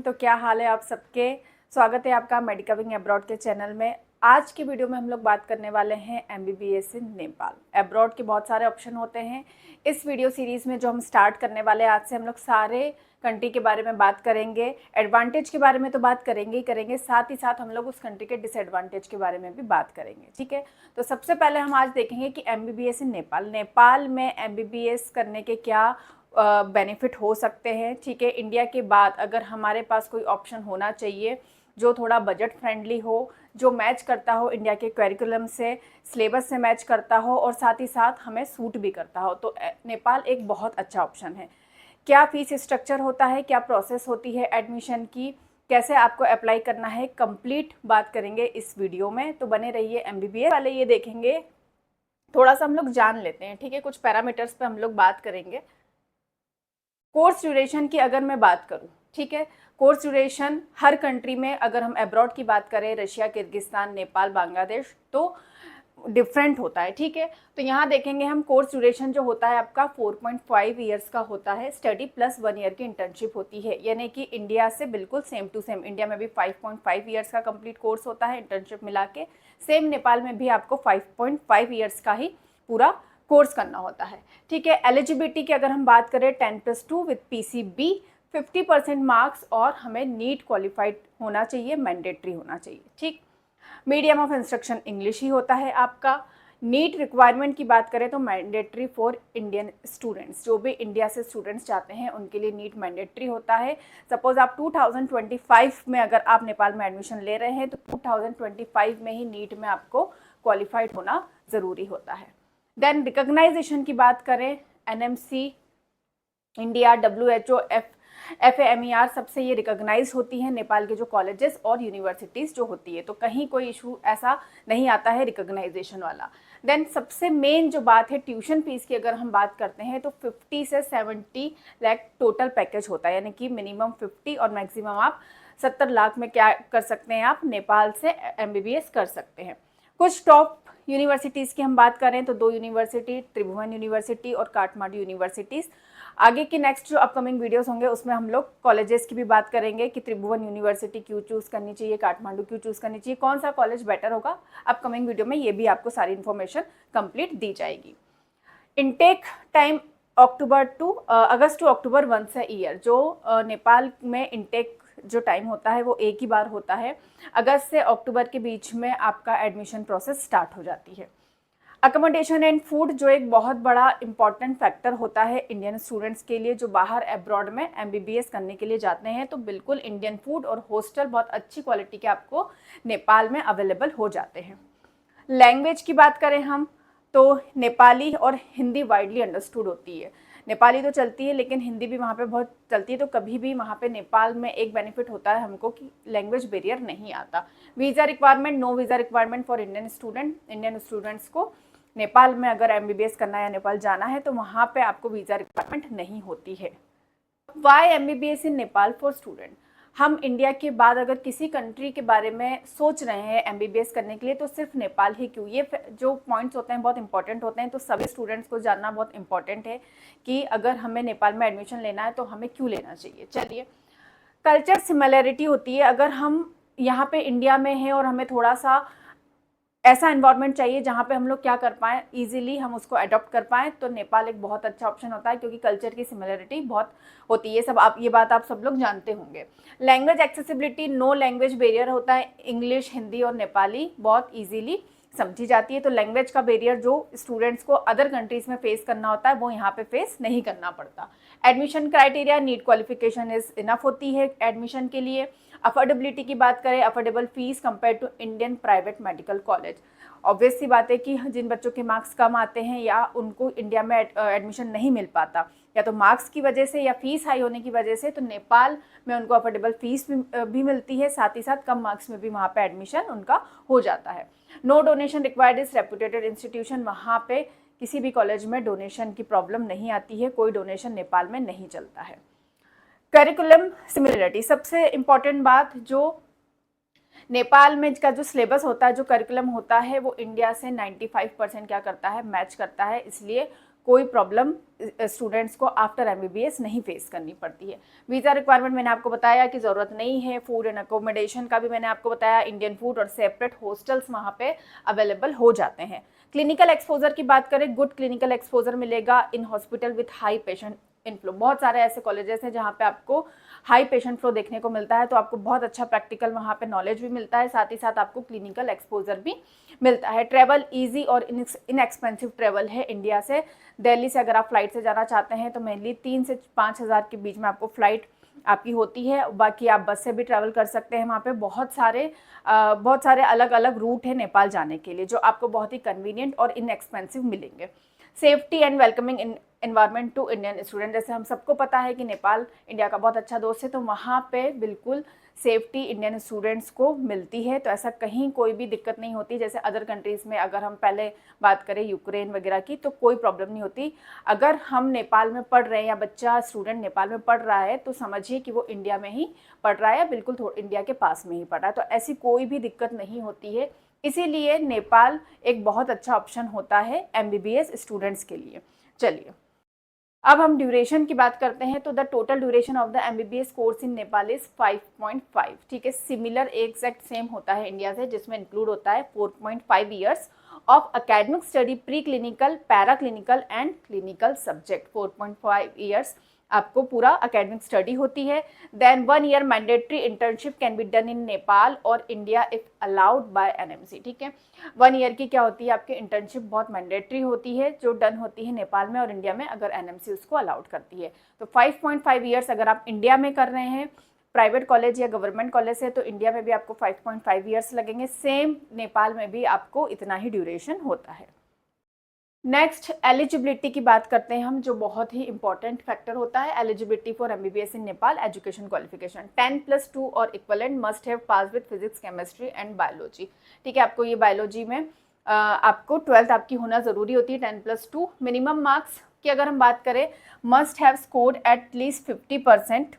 तो क्या हाल है आप सबके। स्वागत है आपका मेडिकविंग अब्रॉड के चैनल में। आज की वीडियो में हम लोग बात करने वाले हैं एमबीबीएस इन नेपाल। अब्रॉड के बहुत सारे ऑप्शन होते हैं। इस वीडियो सीरीज़ में जो हम स्टार्ट करने वाले हैं, आज से हम लोग सारे कंट्री के बारे में बात करेंगे। एडवांटेज के बारे में तो बात करेंगे ही करेंगे, साथ ही साथ हम लोग उस कंट्री के डिसएडवांटेज के बारे में भी बात करेंगे। ठीक है, तो सबसे पहले हम आज देखेंगे कि एमबीबीएस इन नेपाल, नेपाल में एमबीबीएस करने के क्या बेनिफिट हो सकते हैं। ठीक है, इंडिया के बाद अगर हमारे पास कोई ऑप्शन होना चाहिए जो थोड़ा बजट फ्रेंडली हो, जो मैच करता हो इंडिया के करिकुलम से, सिलेबस से मैच करता हो और साथ ही साथ हमें सूट भी करता हो, तो नेपाल एक बहुत अच्छा ऑप्शन है। क्या फ़ीस स्ट्रक्चर होता है, क्या प्रोसेस होती है एडमिशन की, कैसे आपको अप्लाई करना है, कंप्लीट बात करेंगे इस वीडियो में। तो बने रहिए। एमबीबीएस वाले ये देखेंगे, थोड़ा सा हम लोग जान लेते हैं। ठीक है, कुछ पैरामीटर्स पे हम लोग बात करेंगे। कोर्स ड्यूरेशन की अगर मैं बात करूं, ठीक है, कोर्स ड्यूरेशन हर कंट्री में, अगर हम अब्रॉड की बात करें, रशिया, किर्गिस्तान, नेपाल, बांग्लादेश, तो डिफरेंट होता है। ठीक है, तो यहाँ देखेंगे हम कोर्स ड्यूरेशन जो होता है आपका 4.5 ईयर्स का होता है। स्टडी प्लस 1 ईयर की इंटर्नशिप होती है, यानी कि इंडिया से बिल्कुल सेम टू सेम। इंडिया में भी 5.5 ईयर्स का कंप्लीट कोर्स होता है, इंटर्नशिप मिला के सेम नेपाल में भी आपको 5.5 ईयर्स का ही पूरा कोर्स करना होता है। ठीक है, एलिजिबिलिटी की अगर हम बात करें 10+2 विथ पीसीबी, 50% मार्क्स और हमें नीट क्वालिफाइड होना चाहिए, मैंडेटरी होना चाहिए। ठीक, मीडियम ऑफ इंस्ट्रक्शन इंग्लिश ही होता है आपका। नीट रिक्वायरमेंट की बात करें तो मैंडेटरी फॉर इंडियन स्टूडेंट्स, जो भी इंडिया से स्टूडेंट्स चाहते हैं उनके लिए नीट मैंडेटरी होता है। सपोज आप 2025 में अगर आप नेपाल में एडमिशन ले रहे हैं तो 2025 में ही नीट में आपको क्वालिफाइड होना ज़रूरी होता है। देन रिकग्नाइजेशन की बात करें, एनएमसी, इंडिया, WHO, FAMER, सबसे ये रिकॉग्नाइज होती हैं नेपाल के जो कॉलेजेस और यूनिवर्सिटीज़ जो होती है, तो कहीं कोई इशू ऐसा नहीं आता है रिकॉग्नाइजेशन वाला। देन सबसे मेन जो बात है ट्यूशन फीस की, अगर हम बात करते हैं तो 50 से 70 लाख टोटल पैकेज होता है, यानी कि मिनिमम 50 और मैक्सिमम आप 70 लाख में क्या कर सकते हैं, आप नेपाल से एमबीबीएस कर सकते हैं। कुछ टॉप यूनिवर्सिटीज़ की हम बात करें तो 2 यूनिवर्सिटी, त्रिभुवन यूनिवर्सिटी और काठमांडू यूनिवर्सिटीज़। आगे की नेक्स्ट जो अपकमिंग वीडियोस होंगे उसमें हम लोग कॉलेजेस की भी बात करेंगे कि त्रिभुवन यूनिवर्सिटी क्यों चूज़ करनी चाहिए, काठमांडू क्यों चूज़ करनी चाहिए, कौन सा कॉलेज बेटर होगा। अपकमिंग वीडियो में ये भी आपको सारी इन्फॉर्मेशन कंप्लीट दी जाएगी। Intake time August to October once a year, जो नेपाल में इनटेक जो टाइम होता है वो एक ही बार होता है। अगस्त से अक्टूबर के बीच में आपका एडमिशन प्रोसेस स्टार्ट हो जाती है। अकोमोडेशन एंड फूड जो एक बहुत बड़ा इंपॉर्टेंट फैक्टर होता है इंडियन स्टूडेंट्स के लिए जो बाहर अब्रॉड में एमबीबीएस करने के लिए जाते हैं, तो बिल्कुल इंडियन फूड और हॉस्टल बहुत अच्छी क्वालिटी के आपको नेपाल में अवेलेबल हो जाते हैं। लैंग्वेज की बात करें हम तो नेपाली और हिंदी वाइडली अंडरस्टूड होती है। नेपाली तो चलती है लेकिन हिंदी भी वहाँ पे बहुत चलती है, तो कभी भी वहाँ पे नेपाल में एक बेनिफिट होता है हमको कि लैंग्वेज बैरियर नहीं आता। Visa requirement, no visa requirement for Indian student. Indian students को नेपाल में अगर एमबीबीएस करना है या नेपाल जाना है तो वहाँ पे आपको वीज़ा रिक्वायरमेंट नहीं होती है। Why MBBS in Nepal for student, हम इंडिया के बाद अगर किसी कंट्री के बारे में सोच रहे हैं एमबीबीएस करने के लिए तो सिर्फ नेपाल ही क्यों, ये जो पॉइंट्स होते हैं बहुत इंपॉर्टेंट होते हैं, तो सभी स्टूडेंट्स को जानना बहुत इंपॉर्टेंट है कि अगर हमें नेपाल में एडमिशन लेना है तो हमें क्यों लेना चाहिए। चलिए, कल्चर सिमिलैरिटी होती है। अगर हम यहाँ पे इंडिया में हैं और हमें थोड़ा सा ऐसा एनवायरनमेंट चाहिए जहाँ पे हम लोग क्या कर पाएँ, इजीली हम उसको अडॉप्ट कर पाएँ, तो नेपाल एक बहुत अच्छा ऑप्शन होता है क्योंकि कल्चर की सिमिलरिटी बहुत होती है। सब आप ये बात आप सब लोग जानते होंगे। Language accessibility, no language barrier होता है। इंग्लिश, हिंदी और नेपाली बहुत ईजीली समझी जाती है, तो लैंग्वेज का बैरियर जो स्टूडेंट्स को अदर कंट्रीज़ में फेस करना होता है वो यहाँ पे फेस नहीं करना पड़ता। Admission criteria, NEET qualification is enough होती है एडमिशन के लिए। अफोर्डेबिलिटी की बात करें, affordable fees compare to Indian private medical college. Obvious सी बात है कि जिन बच्चों के मार्क्स कम आते हैं या उनको इंडिया में एडमिशन नहीं मिल पाता, या तो मार्क्स की वजह से या फीस हाई होने की वजह से, तो नेपाल में उनको अफोर्डेबल फीस भी मिलती है, साथ ही साथ कम मार्क्स में भी वहाँ पे एडमिशन उनका हो जाता है। No donation required is reputed institution, वहाँ पे किसी भी कॉलेज में डोनेशन की प्रॉब्लम नहीं आती है, कोई डोनेशन नेपाल में नहीं चलता है। करिकुलम सिमिलरिटी, सबसे इम्पॉर्टेंट बात, जो नेपाल में का जो सिलेबस होता है, जो करिकुलम होता है, वो इंडिया से 95% क्या करता है, मैच करता है, इसलिए कोई प्रॉब्लम स्टूडेंट्स को आफ्टर MBBS नहीं फेस करनी पड़ती है। वीज़ा रिक्वायरमेंट मैंने आपको बताया कि ज़रूरत नहीं है। फूड एंड अकोमोडेशन का भी मैंने आपको बताया, इंडियन फूड और सेपरेट हॉस्टल्स वहाँ पे अवेलेबल हो जाते हैं। क्लिनिकल एक्सपोजर की बात करें, गुड क्लिनिकल एक्सपोजर मिलेगा in hospital with high patient inflow. बहुत सारे ऐसे कॉलेजेस हैं जहाँ पे आपको हाई पेशेंट फ्लो देखने को मिलता है, तो आपको बहुत अच्छा प्रैक्टिकल वहाँ पे नॉलेज भी मिलता है, साथ ही साथ आपको क्लिनिकल एक्सपोजर भी मिलता है। ट्रैवल इजी और इनएक्सपेंसिव ट्रैवल है इंडिया से। दिल्ली से अगर आप फ्लाइट से जाना चाहते हैं तो मेनली 3 से 5 हज़ार के बीच में आपको फ्लाइट आपकी होती है। बाकी आप बस से भी ट्रैवल कर सकते हैं। वहाँ पे बहुत सारे अलग अलग रूट है नेपाल जाने के लिए, जो आपको बहुत ही कन्वीनियंट और इनएक्सपेंसिव मिलेंगे। Safety and welcoming environment to Indian student, जैसे हम सबको पता है कि नेपाल इंडिया का बहुत अच्छा दोस्त है, तो वहाँ पे बिल्कुल सेफ्टी इंडियन स्टूडेंट्स को मिलती है। तो ऐसा कहीं कोई भी दिक्कत नहीं होती। जैसे अदर कंट्रीज़ में अगर हम पहले बात करें यूक्रेन वगैरह की, तो कोई प्रॉब्लम नहीं होती। अगर हम नेपाल में पढ़ रहे हैं या बच्चा स्टूडेंट नेपाल में पढ़ रहा है, तो समझिए कि वो इंडिया में ही पढ़ रहा है, बिल्कुल इंडिया के पास में ही पढ़ रहा है। तो ऐसी कोई भी दिक्कत नहीं होती है। इसीलिए नेपाल एक बहुत अच्छा ऑप्शन होता है MBBS स्टूडेंट्स के लिए। चलिए अब हम ड्यूरेशन की बात करते हैं। तो the total duration of the MBBS course in Nepal is 5.5। ठीक है, सिमिलर एग्जैक्ट सेम होता है इंडिया से, जिसमें इंक्लूड होता है 4.5 years of academic study, pre clinical, para clinical and clinical subject. 4.5 years आपको पूरा अकेडमिक स्टडी होती है। Then 1 year mandatory internship can be done in Nepal और India if allowed by NMC। ठीक है, 1 ईयर की क्या होती है आपकी इंटर्नशिप, बहुत मैंडेटरी होती है, जो डन होती है नेपाल में और इंडिया में, अगर NMC उसको अलाउड करती है। तो 5.5 ईयर्स अगर आप इंडिया में कर रहे हैं प्राइवेट कॉलेज या गवर्नमेंट कॉलेज से, तो इंडिया में भी आपको 5.5 ईयर्स लगेंगे। सेम नेपाल में भी आपको इतना ही ड्यूरेशन होता है। नेक्स्ट एलिजिबिलिटी की बात करते हैं हम, जो बहुत ही इंपॉर्टेंट फैक्टर होता है। Eligibility for MBBS in Nepal, education qualification 10+2 और equivalent, must have pass with physics, chemistry and biology. ठीक है, आपको ये बायोलॉजी में आपको 12th आपकी होना ज़रूरी होती है, 10+2। मिनिमम मार्क्स की अगर हम बात करें, must have scored at least 50%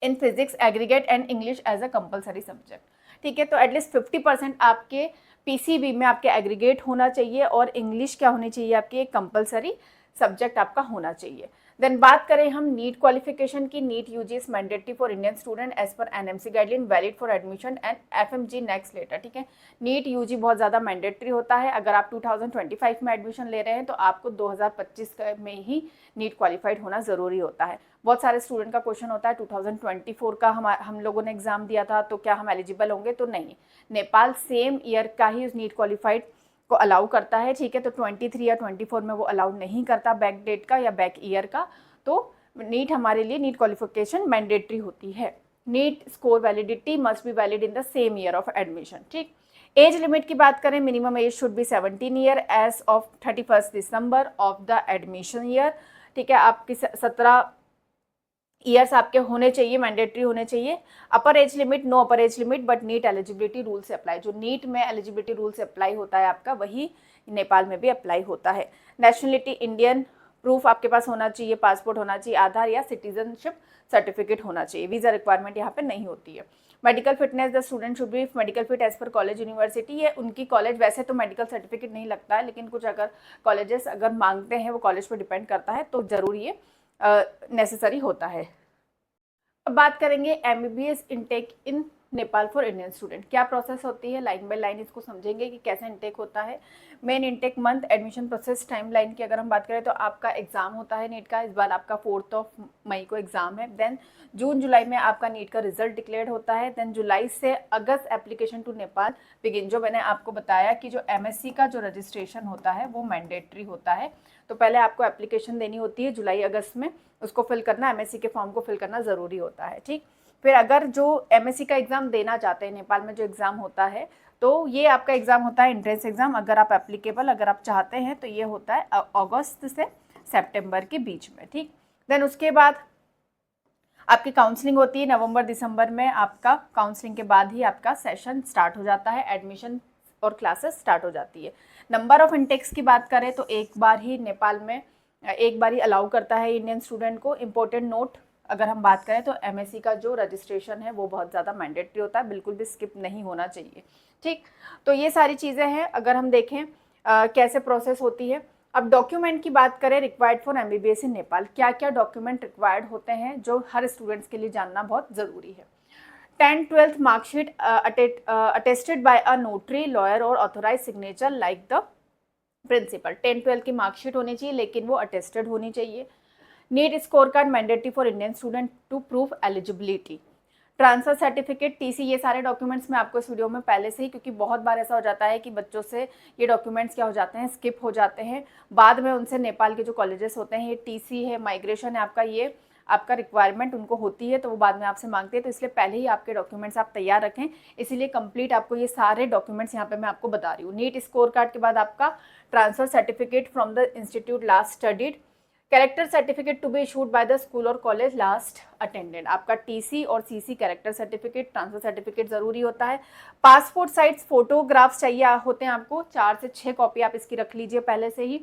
in physics, aggregate and English as a compulsory subject. ठीक है, तो एटलीस्ट 50% आपके PCB में आपके एग्रीगेट होना चाहिए और इंग्लिश क्या होनी चाहिए आपकी, एक कंपलसरी सब्जेक्ट आपका होना चाहिए। देन बात करें हम नीट क्वालिफिकेशन की, NEET UG is mandatory for Indian student as per NMC guideline, valid for admission and FMG next letter. ठीक है, नीट UG बहुत ज़्यादा मैंडेटरी होता है। अगर आप 2025 में एडमिशन ले रहे हैं तो आपको 2025 में ही नीट क्वालिफाइड होना ज़रूरी होता है। बहुत सारे स्टूडेंट का क्वेश्चन होता है 2024 का हम लोगों ने एग्जाम दिया था, तो क्या हम एलिजिबल होंगे, तो नहीं, नेपाल सेम ईयर का ही उस नीट क्वालिफाइड को अलाउ करता है। ठीक है, तो 23 या 24 में वो अलाउ नहीं करता बैक डेट का या बैक ईयर का। तो नीट हमारे लिए, नीट क्वालिफिकेशन मैंडेटरी होती है। NEET score validity must be valid in the same year of admission. ठीक, एज लिमिट की बात करें, minimum age should be 17 year as of 31 December of the admission year. ठीक है, आपकी 17 ईयर्स आपके होने चाहिए, मैंडेटरी होने चाहिए। Upper age limit, no upper age limit, but NEET eligibility rule से अप्लाई, जो नीट में एलिजिबिलिटी रूल से अप्लाई होता है आपका, वही नेपाल में भी अप्लाई होता है। नेशनलिटी इंडियन, प्रूफ आपके पास होना चाहिए, पासपोर्ट होना चाहिए, आधार या सिटीजनशिप सर्टिफिकेट होना चाहिए। वीज़ा रिक्वायरमेंट यहाँ पे नहीं होती है। Medical fitness, the student should be medical fit as per college university. ये उनकी कॉलेज, वैसे तो मेडिकल सर्टिफिकेट नहीं लगता है, लेकिन कुछ अगर कॉलेजेस अगर मांगते हैं, वो कॉलेज पर डिपेंड करता है, तो ज़रूर ये नेसेसरी होता है। अब बात करेंगे MBBS intake in Nepal for Indian student, क्या प्रोसेस होती है, लाइन बाय लाइन इसको समझेंगे कि कैसे इनटेक होता है। Main intake month, admission process, timeline की अगर हम बात करें तो आपका एग्जाम होता है नीट का, इस बार आपका 4 मई को एग्जाम है। देन जून जुलाई में आपका नीट का रिजल्ट डिक्लेयर होता है। देन जुलाई से अगस्त एप्लीकेशन टू नेपाल बिगिन। जो मैंने आपको बताया कि जो MSc का जो रजिस्ट्रेशन होता है वो मैंडेटरी होता है, तो पहले आपको एप्लीकेशन देनी होती है जुलाई अगस्त में, उसको फिल करना, MSc के फॉर्म को फिल करना ज़रूरी होता है। ठीक, फिर अगर जो MSc का एग्ज़ाम देना चाहते हैं, नेपाल में जो एग्ज़ाम होता है, तो ये आपका एग्ज़ाम होता है एंट्रेंस एग्ज़ाम। अगर आप एप्लीकेबल, अगर आप चाहते हैं, तो ये होता है अगस्त से सितंबर के बीच में। ठीक, देन उसके बाद आपकी काउंसलिंग होती है नवंबर दिसंबर में। आपका काउंसलिंग के बाद ही आपका सेशन स्टार्ट हो जाता है, एडमिशन और क्लासेस स्टार्ट हो जाती है। नंबर ऑफ इनटेक्स की बात करें तो एक बार ही नेपाल में एक बार ही अलाउ करता है इंडियन स्टूडेंट को। इम्पोर्टेंट नोट अगर हम बात करें तो MSc का जो रजिस्ट्रेशन है वो बहुत ज़्यादा मैंडेटरी होता है, बिल्कुल भी स्किप नहीं होना चाहिए। ठीक, तो ये सारी चीज़ें हैं। अगर हम देखें कैसे प्रोसेस होती है, अब डॉक्यूमेंट की बात करें required for MBBS in Nepal, क्या क्या डॉक्यूमेंट रिक्वायर्ड होते हैं जो हर स्टूडेंट्स के लिए जानना बहुत ज़रूरी है। 10th-12th marksheet attested by a notary, lawyer और authorise signature like the principal. 10th-12th की मार्कशीट होनी चाहिए लेकिन वो अटेस्टेड होनी चाहिए। NEET score card mandatory for Indian student to prove eligibility. Transfer certificate, TC, ये सारे डॉक्यूमेंट्स मैं आपको इस वीडियो में पहले से ही, क्योंकि बहुत बार ऐसा हो जाता है कि बच्चों से ये डॉक्यूमेंट्स क्या हो जाते हैं, स्किप हो जाते हैं। बाद में उनसे नेपाल के जो कॉलेजेस होते हैं, ये टीसी है, माइग्रेशन है आपका, ये आपका रिक्वायरमेंट उनको होती है तो वो बाद में आपसे मांगते हैं, तो इसलिए पहले ही आपके डॉक्यूमेंट्स आप तैयार रखें। इसीलिए कंप्लीट आपको ये सारे डॉक्यूमेंट्स यहाँ पे मैं आपको बता रही हूँ। नीट स्कोर कार्ड के बाद आपका transfer certificate from the institute last studied, character certificate to be issued by the school और कॉलेज लास्ट अटेंडेड। आपका टीसी और CC, character certificate, transfer certificate जरूरी होता है। पासपोर्ट साइज फोटोग्राफ्स चाहिए होते हैं आपको, 4 से 6 कॉपी आप इसकी रख लीजिए पहले से ही।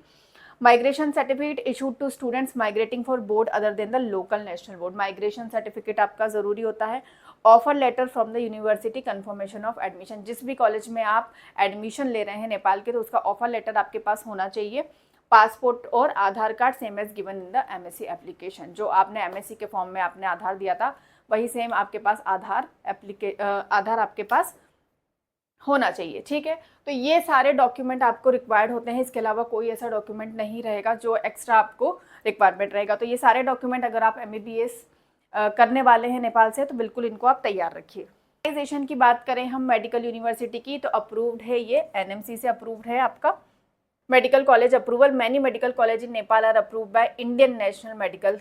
Migration certificate issued to students migrating for board other than the local national board, migration certificate आपका जरूरी होता है। Offer letter from the university, confirmation of admission, जिस भी कॉलेज में आप एडमिशन ले रहे हैं नेपाल के तो उसका ऑफर लेटर आपके पास होना चाहिए। पासपोर्ट और Aadhaar card same as given in the MSc application, जो आपने एमएससी के फॉर्म में आपने आधार दिया था वही सेम आपके पास आधार आपके पास होना चाहिए, ठीक है। तो ये सारे डॉक्यूमेंट आपको रिक्वायर्ड होते हैं, इसके अलावा कोई ऐसा डॉक्यूमेंट नहीं रहेगा जो एक्स्ट्रा आपको रिक्वायरमेंट रहेगा। तो ये सारे डॉक्यूमेंट अगर आप एमबीबीएस करने वाले हैं नेपाल से तो बिल्कुल इनको आप तैयार रखिए। ऑर्गेनाइजेशन की बात करें हम मेडिकल यूनिवर्सिटी की, तो अप्रूव्ड है ये, एनएमसी से अप्रूव्ड है आपका medical college approval. Many medical college in Nepal are approved by Indian National Medical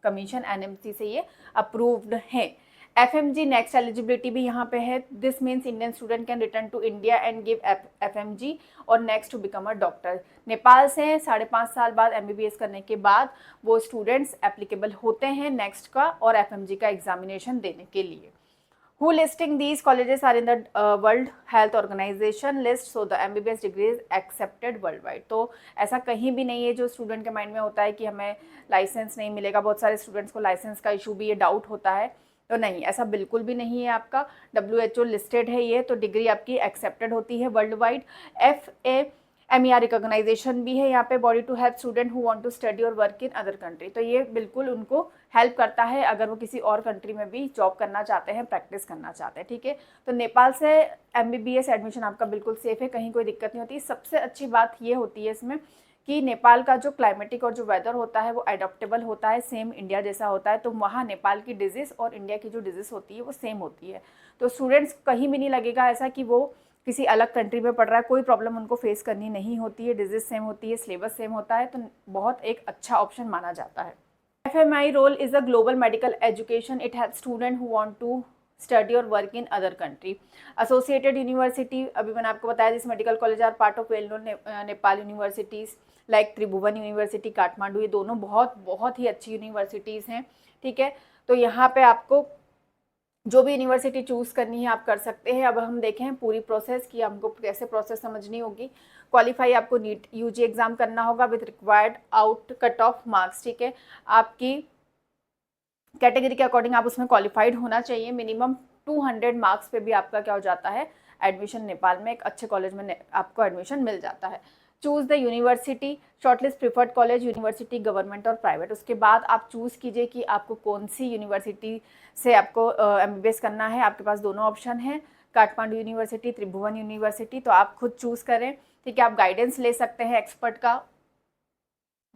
Commission, NMC से ये अप्रूव्ड हैं। एफएमजी नेक्स्ट एलिजिबिलिटी भी यहाँ पे है। This means Indian student can return to India and give FMG और next to become a doctor. Nepal से 5.5 साल बाद एमबीबीएस करने के बाद वो स्टूडेंट्स एप्लीकेबल होते हैं नेक्स्ट का और एफएमजी का एग्जामिनेशन देने के लिए। Who listing these colleges are in the World Health Organization list, so the MBBS degree is accepted worldwide। तो ऐसा कहीं भी नहीं है जो स्टूडेंट के माइंड में होता है कि हमें लाइसेंस नहीं मिलेगा। बहुत सारे स्टूडेंट्स को लाइसेंस का इशू भी ये डाउट होता है, तो नहीं, ऐसा बिल्कुल भी नहीं है। आपका WHO लिस्टेड है ये, तो डिग्री आपकी एक्सेप्टेड होती है वर्ल्ड वाइड। FAMER रिकॉग्नाइजेशन भी है यहाँ पे, body to help student who want to study और वर्क इन अदर कंट्री, तो ये बिल्कुल उनको हेल्प करता है अगर वो किसी और कंट्री में भी जॉब करना चाहते हैं, प्रैक्टिस करना चाहते हैं, ठीक है। तो नेपाल से एमबीबीएस एडमिशन आपका बिल्कुल सेफ है, कहीं कोई दिक्कत नहीं होती। सबसे अच्छी बात ये होती है इसमें कि नेपाल का जो क्लाइमेटिक और जो वेदर होता है वो एडॉप्टेबल होता है, सेम इंडिया जैसा होता है। तो वहाँ नेपाल की डिजीज़ और इंडिया की जो डिजीज़ होती है वो सेम होती है। तो स्टूडेंट्स कहीं भी नहीं लगेगा ऐसा कि वो किसी अलग कंट्री में पढ़ रहा है, कोई प्रॉब्लम उनको फेस करनी नहीं होती है। डिजीज़ सेम होती है, सिलेबस सेम होता है, तो बहुत एक अच्छा ऑप्शन माना जाता है। FMI role is a global medical education. It helps students who want to study or work in other country. Associated University, अभी मैंने आपको बताया, this medical college are part of well known Nepal universities like Tribhuvan University Kathmandu, ये दोनों बहुत ही अच्छी universities हैं, ठीक है। तो यहाँ पे आपको जो भी यूनिवर्सिटी चूज़ करनी है आप कर सकते हैं। अब हम देखें पूरी प्रोसेस कि हमको कैसे प्रोसेस समझनी होगी। क्वालिफाई आपको नीट यूजी एग्ज़ाम करना होगा with required out cut off marks, ठीक है। आपकी कैटेगरी के अकॉर्डिंग आप उसमें क्वालिफाइड होना चाहिए। मिनिमम 200 मार्क्स पे भी आपका क्या हो जाता है, एडमिशन नेपाल में एक अच्छे कॉलेज में आपको एडमिशन मिल जाता है। Choose the university, shortlist preferred college, university government और प्राइवेट। उसके बाद आप चूज़ कीजिए कि आपको कौन सी यूनिवर्सिटी से आपको एमबीबीएस करना है। आपके पास दोनों ऑप्शन हैं, काठमांडू यूनिवर्सिटी, त्रिभुवन यूनिवर्सिटी, तो आप खुद चूज़ करें, ठीक है। आप गाइडेंस ले सकते हैं एक्सपर्ट का,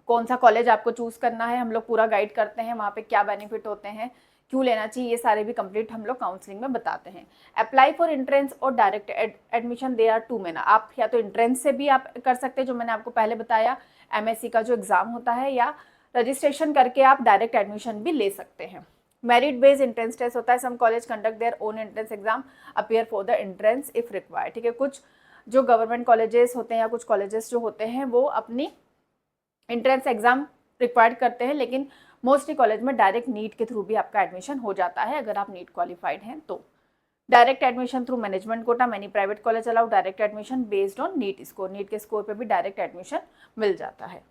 कौन सा कॉलेज आपको चूज़ करना है, हम लोग पूरा गाइड करते हैं, वहाँ पे क्या बेनिफिट होते हैं, क्यों लेना चाहिए, ये सारे भी कंप्लीट हम लोग काउंसलिंग में बताते हैं। अप्लाई फॉर एंट्रेंस और direct admission, they are two main. आप या तो एंट्रेंस से भी आप कर सकते हैं, जो मैंने आपको पहले बताया एमएससी का जो एग्ज़ाम होता है, या रजिस्ट्रेशन करके आप डायरेक्ट एडमिशन भी ले सकते हैं। मेरिट बेस्ड एंट्रेंस टेस्ट होता है। Some college conduct their own entrance exam, appear for the entrance if required, ठीक है। कुछ जो गवर्नमेंट कॉलेजेस होते हैं या कुछ कॉलेजेस जो होते हैं वो अपनी एंट्रेंस एग्जाम रिक्वायर्ड करते हैं, लेकिन मोस्टली कॉलेज में डायरेक्ट नीट के थ्रू भी आपका एडमिशन हो जाता है अगर आप नीट क्वालिफाइड हैं तो। Direct admission through management quota, many private college allow direct admission based on NEET score. NEET के स्कोर पे भी डायरेक्ट एडमिशन मिल जाता है।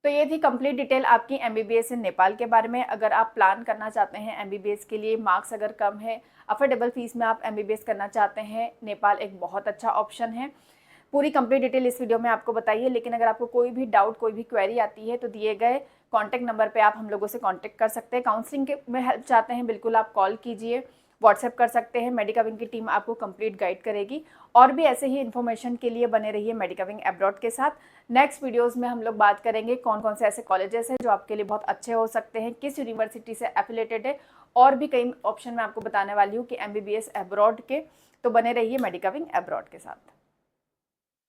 तो ये थी कंप्लीट डिटेल आपकी एमबीबीएस इन नेपाल के बारे में। अगर आप प्लान करना चाहते हैं एमबीबीएस के लिए, मार्क्स अगर कम है, अफोर्डेबल फीस में आप एमबीबीएस करना चाहते हैं, नेपाल एक बहुत अच्छा ऑप्शन है। पूरी कंप्लीट डिटेल इस वीडियो में आपको बताइए। लेकिन अगर आपको कोई भी डाउट, कोई भी क्वेरी आती है तो दिए गए कॉन्टैक्ट नंबर पे आप हम लोगों से कॉन्टैक्ट कर सकते हैं। काउंसलिंग में हेल्प चाहते हैं, बिल्कुल आप कॉल कीजिए, व्हाट्सएप कर सकते हैं। मेडिका विंग की टीम आपको कंप्लीट गाइड करेगी। और भी ऐसे ही इन्फॉर्मेशन के लिए बने रहिए मेडिका विंग अब्रॉड के साथ। नेक्स्ट वीडियोस में हम लोग बात करेंगे कौन कौन से ऐसे कॉलेजेस हैं जो आपके लिए बहुत अच्छे हो सकते हैं, किस यूनिवर्सिटी से एफिलेटेड है, और भी कई ऑप्शन मैं आपको बताने वाली हूँ कि MBBS अब्रॉड के। तो बने रहिए मेडिका विंग अब्रॉड के साथ।